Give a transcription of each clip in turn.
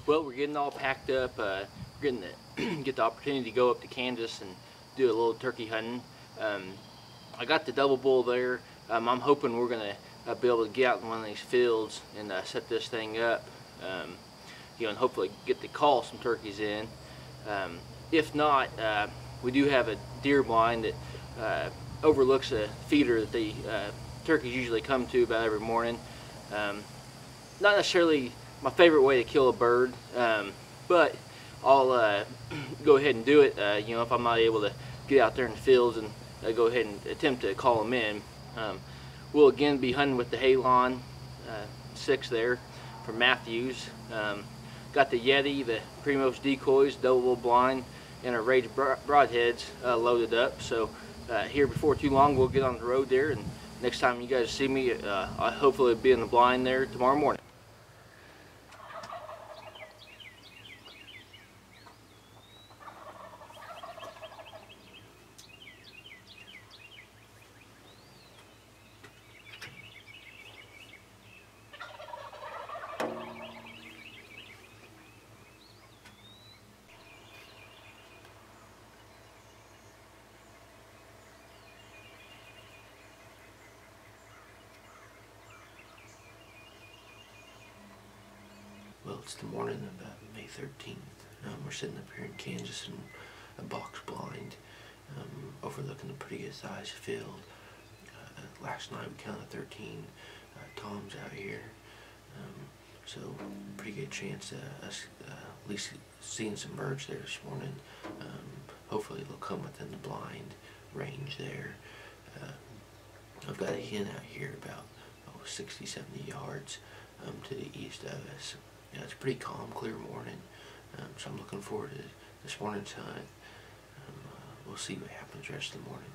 Well, we're getting all packed up. We're getting get the opportunity to go up to Kansas and do a little turkey hunting. I got the double bull there. I'm hoping we're gonna be able to get out in one of these fields and set this thing up, and hopefully get to call some turkeys in. If not, we do have a deer blind that overlooks a feeder that the turkeys usually come to about every morning. Not necessarily my favorite way to kill a bird, but I'll go ahead and do it. If I'm not able to get out there in the fields, and go ahead and attempt to call them in. We'll again be hunting with the Halon 6 there from Matthews. Got the Yeti, the Primos decoys, double blind, and our Rage broadheads loaded up. So here before too long we'll get on the road there, and next time you guys see me, I'll hopefully be in the blind there tomorrow morning. Well, it's the morning of May 13th. We're sitting up here in Kansas in a box blind, overlooking a pretty good sized field. Last night we counted 13 toms out here, so pretty good chance of us at least seeing some birds there this morning. Hopefully they'll come within the blind range there. I've got a hen out here about 60-70 yards to the east of us. It's a pretty calm, clear morning, so I'm looking forward to this morning's hunt. We'll see what happens the rest of the morning.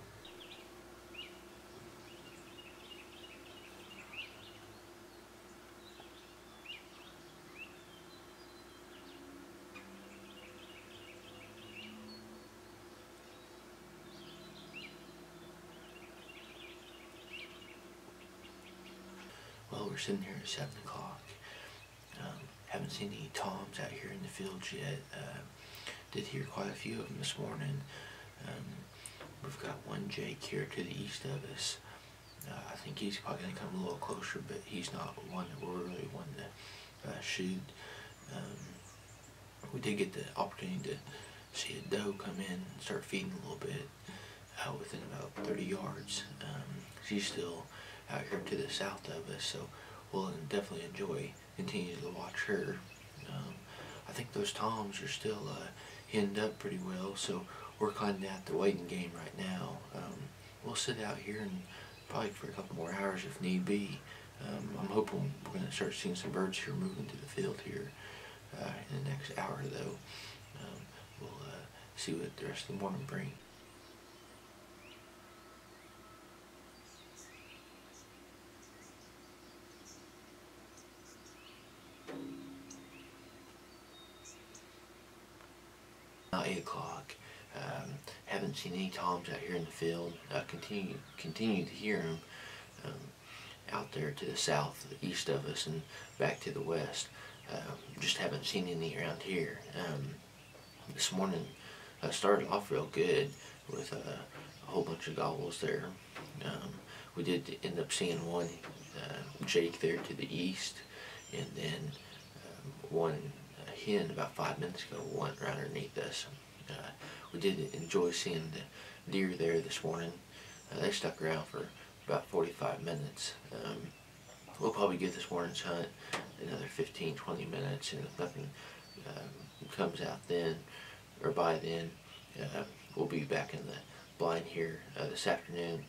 Well, we're sitting here at 7 o'clock. Haven't seen any toms out here in the fields yet. Did hear quite a few of them this morning. We've got one Jake here to the east of us. I think he's probably going to come a little closer, but he's not one that we're really wanting to shoot. We did get the opportunity to see a doe come in and start feeding a little bit within about 30 yards. She's still out here to the south of us, so we'll definitely continue to watch her. I think those toms are still henned up pretty well, so we're kind of at the waiting game right now. We'll sit out here and probably for a couple more hours if need be. I'm hoping we're going to start seeing some birds here moving to the field here in the next hour though. We'll see what the rest of the morning brings. Now 8 o'clock. Haven't seen any toms out here in the field. Continue to hear them out there to the south, the east of us, and back to the west. Just haven't seen any around here. This morning started off real good with a whole bunch of gobbles there. We did end up seeing one Jake there to the east, and then one hen about 5 minutes ago went right underneath us. We did enjoy seeing the deer there this morning. They stuck around for about 45 minutes. We'll probably get this morning's hunt another 15-20 minutes, and if nothing comes out then or by then, we'll be back in the blind here this afternoon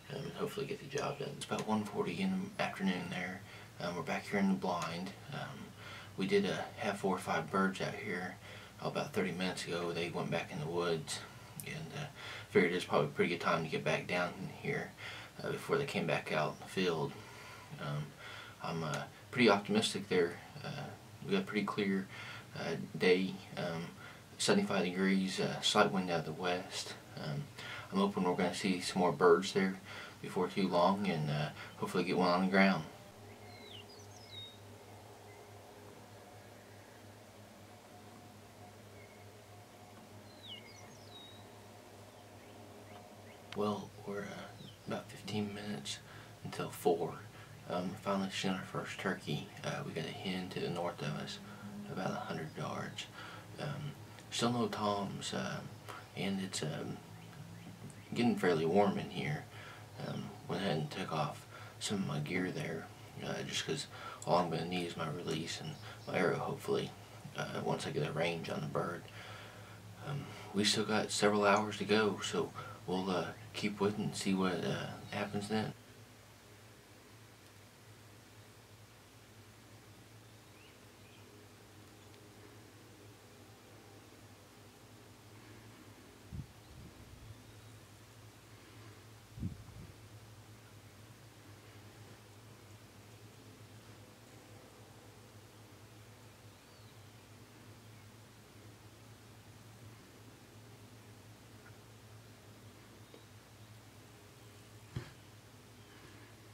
and hopefully get the job done. It's about 1:40 in the afternoon there. We're back here in the blind. We did have 4 or 5 birds out here about 30 minutes ago. They went back in the woods, and figured it's probably a pretty good time to get back down here before they came back out in the field. I'm pretty optimistic there. We got a pretty clear day, 75 degrees, slight wind out of the west. I'm hoping we're going to see some more birds there before too long, and hopefully get one on the ground. Well, we're about 15 minutes until 4. Finally seen our first turkey. We got a hen to the north of us, about 100 yards. Still no toms, and it's getting fairly warm in here. Went ahead and took off some of my gear there, just because all I'm going to need is my release and my arrow, hopefully, once I get a range on the bird. We still got several hours to go, so we'll keep with it and see what happens then.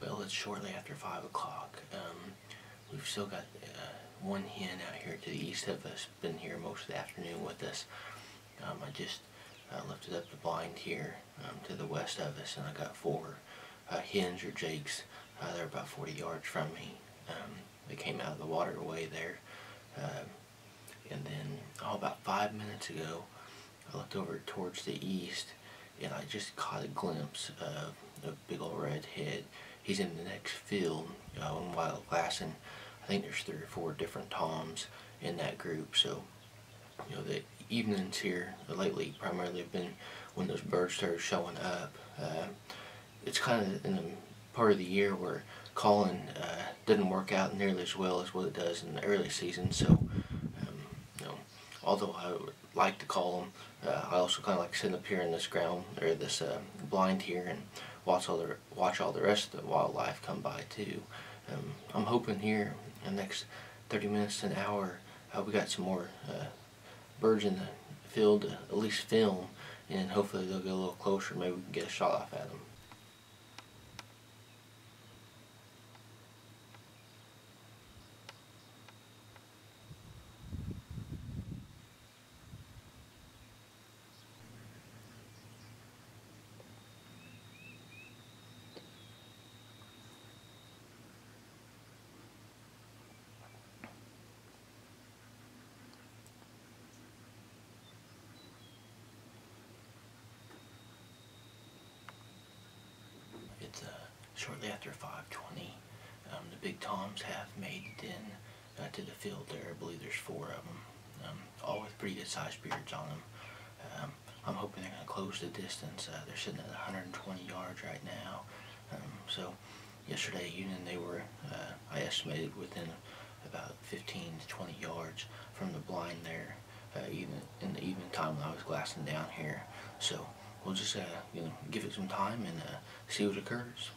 Well, it's shortly after 5 o'clock. We've still got one hen out here to the east of us, been here most of the afternoon with us. I just lifted up the blind here to the west of us, and I got 4 hens or jakes. They're about 40 yards from me. They came out of the waterway there. And then, about 5 minutes ago, I looked over towards the east, and I just caught a glimpse of a big old red head. He's in the next field on wild glassing. I think there's 3 or 4 different toms in that group. So, the evenings here lately primarily have been when those birds started showing up. It's kind of in the part of the year where calling doesn't work out nearly as well as what it does in the early season. So, although I would like to call them, I also kind of like sitting up here in this ground or this blind here and watch all the rest of the wildlife come by too. I'm hoping here in the next 30 minutes to an hour we got some more birds in the field to at least film, and hopefully they'll get a little closer. Maybe we can get a shot off at them. It's shortly after 5:20. The big toms have made it in to the field there. I believe there's 4 of them, all with pretty good sized beards on them. I'm hoping they're going to close the distance. They're sitting at 120 yards right now. So yesterday evening they were, I estimated, within about 15 to 20 yards from the blind there, even in the evening time when I was glassing down here. So we'll just give it some time and see what occurs.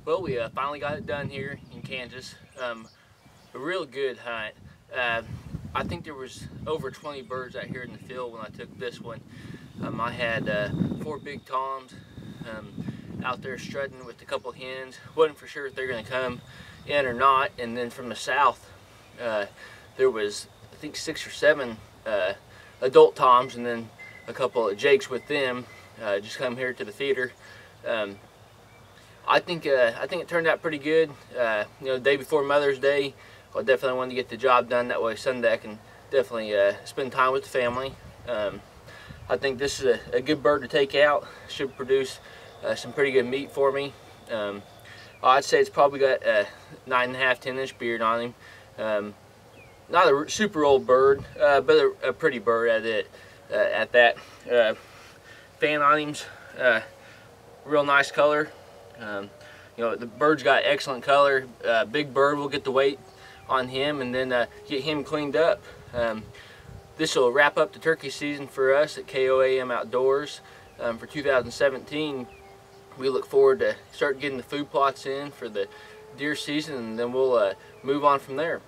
Well, we finally got it done here in Kansas. A real good hunt. I think there was over 20 birds out here in the field when I took this one. I had 4 big toms out there strutting with a couple hens. Wasn't for sure if they're going to come in or not. And then from the south, there was, I think, 6 or 7 adult toms, and then a couple of jakes with them just come here to the feeder. I think it turned out pretty good. You know, the day before Mother's Day, I definitely wanted to get the job done. That way Sunday I can definitely spend time with the family. I think this is a good bird to take out. Should produce some pretty good meat for me. I'd say it's probably got a 9.5, 10-inch beard on him. Not a super old bird, but a pretty bird at that. Fan on him's real nice color. You know, the bird's got excellent color. Big bird, will get the weight on him and then get him cleaned up. This will wrap up the turkey season for us at KOAM Outdoors for 2017. We look forward to start getting the food plots in for the deer season, and then we'll move on from there.